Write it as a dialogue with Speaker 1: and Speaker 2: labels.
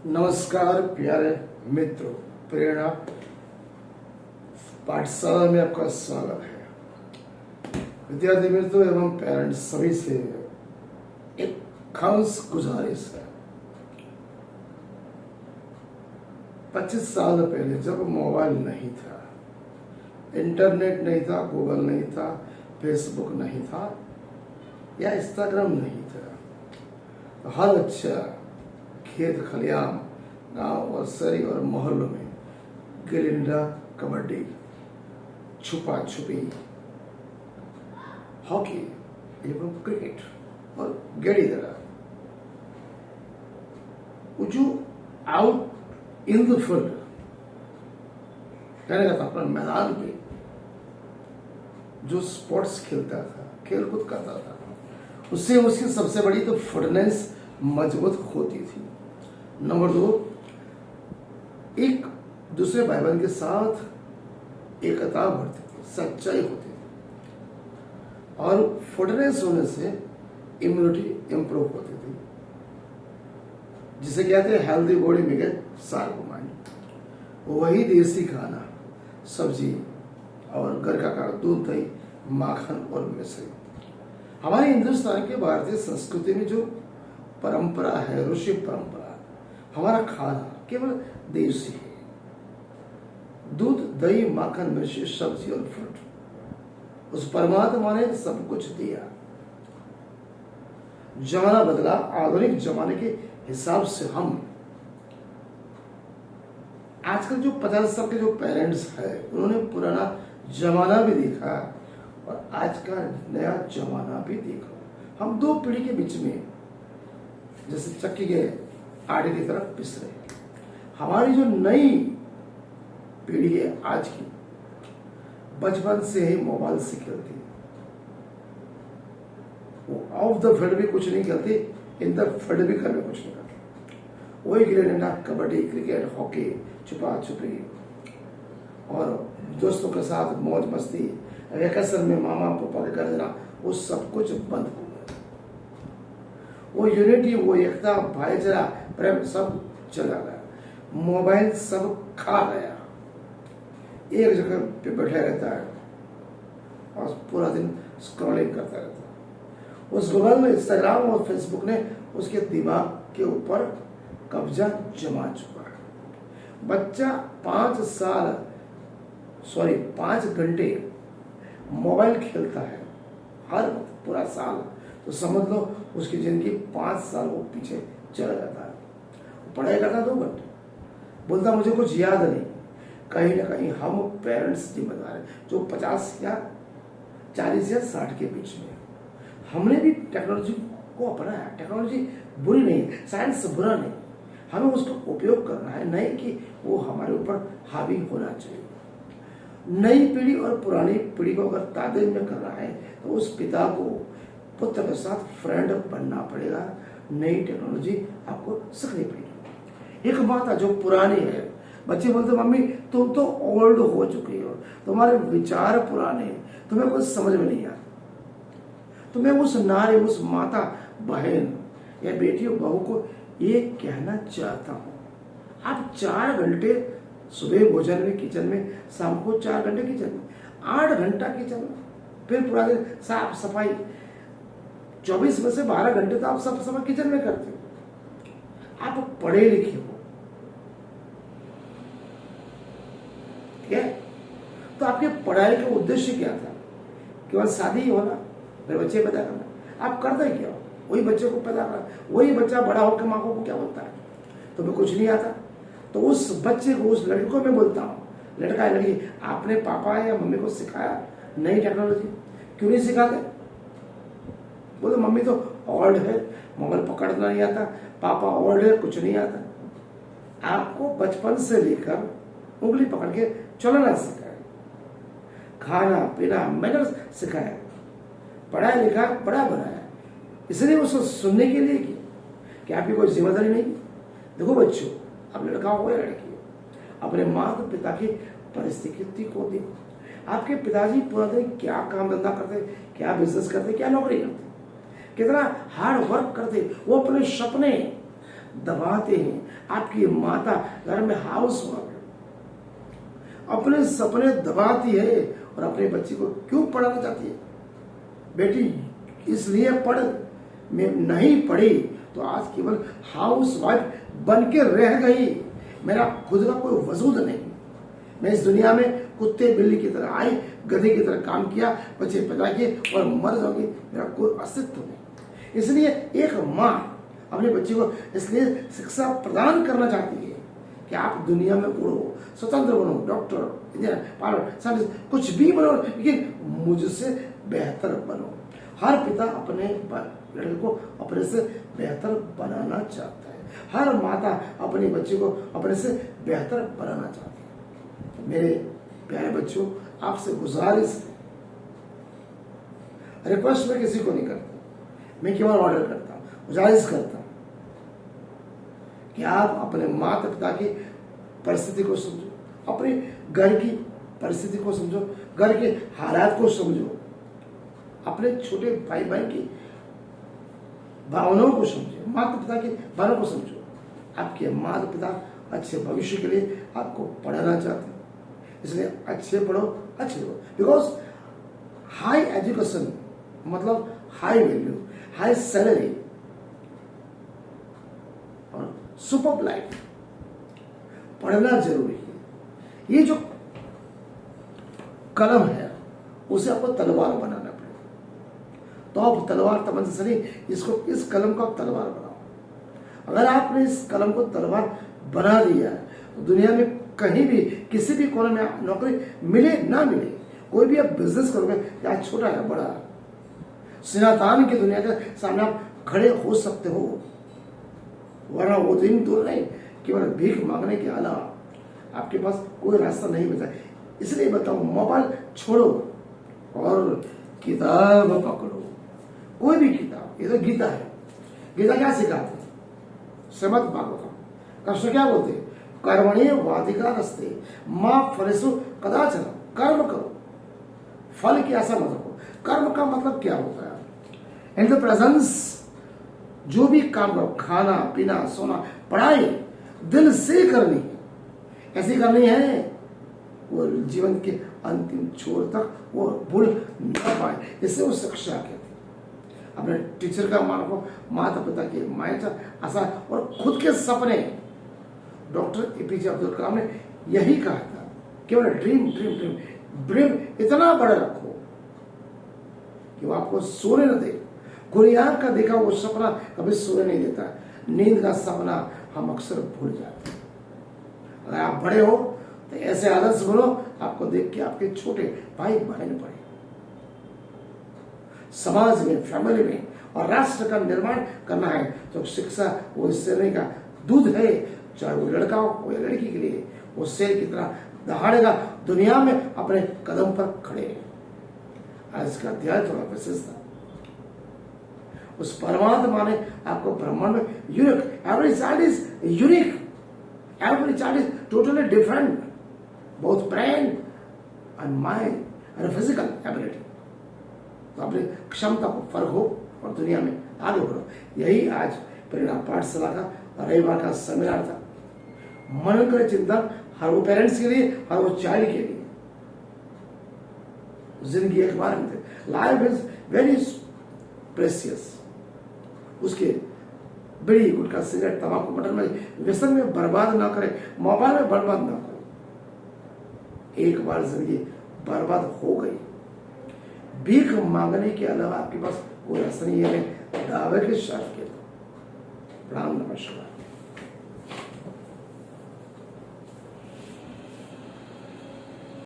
Speaker 1: नमस्कार प्यारे मित्रों, प्रेरणा पाठशाला में आपका स्वागत है। विद्यार्थी मित्रों एवं पेरेंट्स सभी से एक खास गुजारिश है। 25 साल पहले जब मोबाइल नहीं था, इंटरनेट नहीं था, गूगल नहीं था, फेसबुक नहीं था या इंस्टाग्राम नहीं था, तो हर बच्चा खेत खलियान, गांव और शहरी और मोहल्लों में गिल्ली डंडा, कबड्डी, छुपा छुपी, हॉकी एवं क्रिकेट और गेड़ी दरा जो आउट इन द फील्ड कहने का था, अपना मैदान पे जो स्पोर्ट्स खेलता था, खेलकूद करता था, उससे उसकी सबसे बड़ी तो फिटनेस मजबूत होती थी। नंबर 2, एक दूसरे भाई बहन के साथ एकता बढ़ती थी, सच्चाई होती थी और फिटनेस होने से इम्यूनिटी इंप्रूव होती थी, जिसे कहते हैं हेल्दी बॉडी में गेट शार्प माइंड। वही देसी खाना, सब्जी और घर का दूध, दही, माखन और मिश्री। हमारे हिंदुस्तान के भारतीय संस्कृति में जो परंपरा है, ऋषि परंपरा, हमारा खाना केवल देसी है। दूध, दही, माखन, मिर्ची, सब्जी और फ्रूट। उस परमात्मा ने सब कुछ दिया। जमाना बदला, आधुनिक जमाने के हिसाब से हम आजकल जो 50 साल के जो पेरेंट्स है, उन्होंने पुराना जमाना भी देखा और आज का नया जमाना भी देखा। हम दो पीढ़ी के बीच में जैसे चक्की के आटे की तरफ पिस रहे। हमारी जो नई पीढ़ी है आज की, बचपन से ही मोबाइल से खेलती है। वो ऑफ द फील्ड भी कुछ नहीं खेलती, इन द फील्ड भी घर में कुछ नहीं करती। वही गिल्ली डंडा, कबड्डी, क्रिकेट, हॉकी, छुपा छुपी और दोस्तों के साथ मौज मस्ती, वेकेशन में मामा पापा के घर जाना, वो सब कुछ बंद हो गया। वो यूनिटी, वो एकता, भाईचारा, प्रेम सब चला गया। मोबाइल सब खा गया। एक जगह पे बैठा रहता है और पूरा दिन स्क्रॉलिंग करता रहता है। उस मोबाइल में इंस्टाग्राम और फेसबुक ने उसके दिमाग के ऊपर कब्जा जमा चुका है। बच्चा 5 घंटे मोबाइल खेलता है हर पूरा साल, तो समझ लो उसकी जिंदगी 5 साल वो पीछे चला जाता है। पढ़ाई करता 2 घंटे, बोलता मुझे कुछ याद नहीं। कहीं ना कहीं हम पेरेंट्स जिम्मेदार हैं, जो 50 या 40 या 60 के बीच में। हमने भी टेक्नोलॉजी को अपनाया। टेक्नोलॉजी बुरी नहीं है, साइंस बुरा नहीं, हमें उसका उपयोग करना है, नहीं कि वो हमारे ऊपर हावी होना चाहिए। नई पीढ़ी और पुरानी पीढ़ी को अगर तालमेल में करना है तो उस पिता को पुत्र के साथ फ्रेंड बनना पड़ेगा। नई टेक्नोलॉजी आपको सीखनी पड़ेगी। एक बात है जो पुरानी है, बच्चे बोलते मम्मी तुम तो ओल्ड हो चुकी हो, तुम्हारे विचार पुराने, तुम्हें कुछ समझ में नहीं आता। तो मैं उस नारी, उस माता, बहन या बेटी और बहू को ये कहना चाहता हूँ, आप 4 घंटे सुबह भोजन में किचन में, शाम को 4 घंटे किचन में, 8 घंटा किचन में, फिर पूरा दिन साफ सफाई, 24 में से 12 घंटे तो आप सब समय किचन में करते हो। आप पढ़े लिखे हो, ठीक है? तो आपके पढ़ाई का उद्देश्य क्या था? केवल शादी ही होना, फिर बच्चे पैदा करना। आप करते क्या हो? वही बच्चे को पैदा करना। वही बच्चा बड़ा होकर माँ को क्या बोलता है, तुम्हें कुछ नहीं आता। तो उस बच्चे को, उस लड़की को मैं बोलता हूँ, लड़का है लड़की, आपने पापा या मम्मी को सिखाया नई टेक्नोलॉजी? क्यों नहीं सिखाते? बोले मम्मी तो ओल्ड है, मोबाइल पकड़ना नहीं आता, पापा ओल्ड है, कुछ नहीं आता। आपको बचपन से लेकर उंगली पकड़ के चलना सिखाया, खाना पीना मैनर्स सिखाया, पढ़ाया लिखा, बड़ा बनाया। इसलिए उसको सुनने के लिए कि आपकी कोई जिम्मेदारी नहीं। देखो बच्चों, अब लड़का हो या लड़की हो, अपने माता पिता की परिस्थिति को देखो। आपके पिताजी पूरा दिन क्या काम धंधा करते, क्या बिजनेस करते, क्या नौकरी करते, कितना हार्ड वर्क करते। वो अपने सपने दबाते हैं। आपकी माता घर में हाउस वाइफ अपने सपने दबाती है और अपने बच्चे को क्यों पढ़ाना चाहती है? बेटी इसलिए पढ़, मैं नहीं पढ़ी तो आज केवल हाउस वाइफ बन के रह गई, मेरा खुद का कोई वजूद नहीं। मैं इस दुनिया में कुत्ते बिल्ली की तरह आई, गधे की तरह काम किया, बच्चे पैदा किए और मर जाऊंगी, मेरा कोई अस्तित्व नहीं। इसलिए एक माँ अपने बच्चे को इसलिए शिक्षा प्रदान करना चाहती है कि आप दुनिया में उड़ो, स्वतंत्र बनो, डॉक्टर, इंजीनियर, पायलट, साइंटिस्ट, कुछ भी बनो, लेकिन मुझसे बेहतर बनो। हर पिता अपने लड़के को अपने से बेहतर बनाना चाहता है। हर माता अपने बच्चे को अपने से बेहतर बनाना चाहती है। मेरे प्यारे बच्चों, आपसे गुजारिश है, रिक्वेस्ट मैं किसी को नहीं करता, मैं केवल ऑर्डर करता हूँ, गुजारिश करता हूँ कि आप अपने माता पिता की परिस्थिति को समझो, अपने घर की परिस्थिति को समझो, घर के हालात को समझो, अपने छोटे भाई बहन की भावनाओं को समझो, माता पिता की भावनाओं को समझो। आपके माता पिता अच्छे भविष्य के लिए आपको पढ़ाना चाहते हैं, इसलिए अच्छे पढ़ो, अच्छे दो। बिकॉज हाई एजुकेशन मतलब हाई वैल्यू, हाई सैलरी और सुपर लाइफ, पढ़ना जरूरी है। ये जो कलम है उसे आपको तलवार बनाना पड़ेगा। तो आप तलवार तमंच से नहीं, इसको, इस कलम को आप तलवार बनाओ। अगर आपने इस कलम को तलवार बना दिया तो दुनिया में कहीं भी किसी भी कोने में नौकरी मिले ना मिले, कोई भी आप बिजनेस करोगे, या छोटा या बड़ा, सिनातान की दुनिया के सामने आप खड़े हो सकते हो। वरना वो दिन दूर नहीं, केवल भीख मांगने के अलावा आपके पास कोई रास्ता नहीं बचा। इसलिए बताऊं, मोबाइल छोड़ो और किताब पकड़ो, कोई भी किताब। ये तो गीता है। गीता क्या सिखाते हैं? श्रीमद् भागवतम। कृष्ण क्या बोलते हैं? कर्मणि वाधिकारस्ते मां फलेषु कदाचन। कर्म करो, फल की आशा मत रखो। कर्म का मतलब क्या होता है? इन द प्रेजेंस जो भी काम करो, खाना पीना सोना पढ़ाई दिल से करनी है, ऐसी करनी है वो जीवन के अंतिम छोर तक वो भूल न पाए। इससे वो शिक्षा कहती है। अपने टीचर का मान को, माता पिता की माइंड आशा और खुद के सपने। डॉक्टर एपीजे अब्दुल कलाम ने यही कहा था, केवल ड्रीम ड्रीम ड्रीम ड्रीम इतना बड़ा रखो कि वो आपको सोने न दे। खुली आंख का देखा वो सपना कभी सोने नहीं देता। नींद का सपना हम अक्सर भूल जाते हैं। अगर आप बड़े हो तो ऐसे आदर्श बनो, आपको देख के आपके छोटे भाई बहन पड़े। समाज में, फैमिली में और राष्ट्र का निर्माण करना है तो शिक्षा वो शेरनी का दूध है। चाहे वो लड़का हो या लड़की के लिए, वो शेर की तरह दहाड़ेगा, दुनिया में अपने कदम पर खड़े। आज का अध्याय थोड़ा विशेष था। उस परमात्मा ने आपको ब्रह्मांड में unique, every child is unique, every child is totally different, both brain and mind and physical ability. तो अपनी क्षमता को फर्क हो और दुनिया में आगे बढ़ो। यही आज प्रेरणा पाठशाला का रविवार का सेमिनार था। मनन करे चिंतन हर वो पेरेंट्स के लिए, हर वो चाइल्ड के लिए। जिंदगी एक बार में थे, लाइफ इज वेरी प्रेशियस। उसके बीड़ी गुटखा सिगरेट तंबाकू मटन में व्यसन में बर्बाद ना करे, मोबाइल में बर्बाद ना करे। एक बार जिंदगी बर्बाद हो गई, भीख मांगने के अलावा आपके पास कोई रास्ता नहीं है। दावे के साथ के प्रणाम, नमस्कार।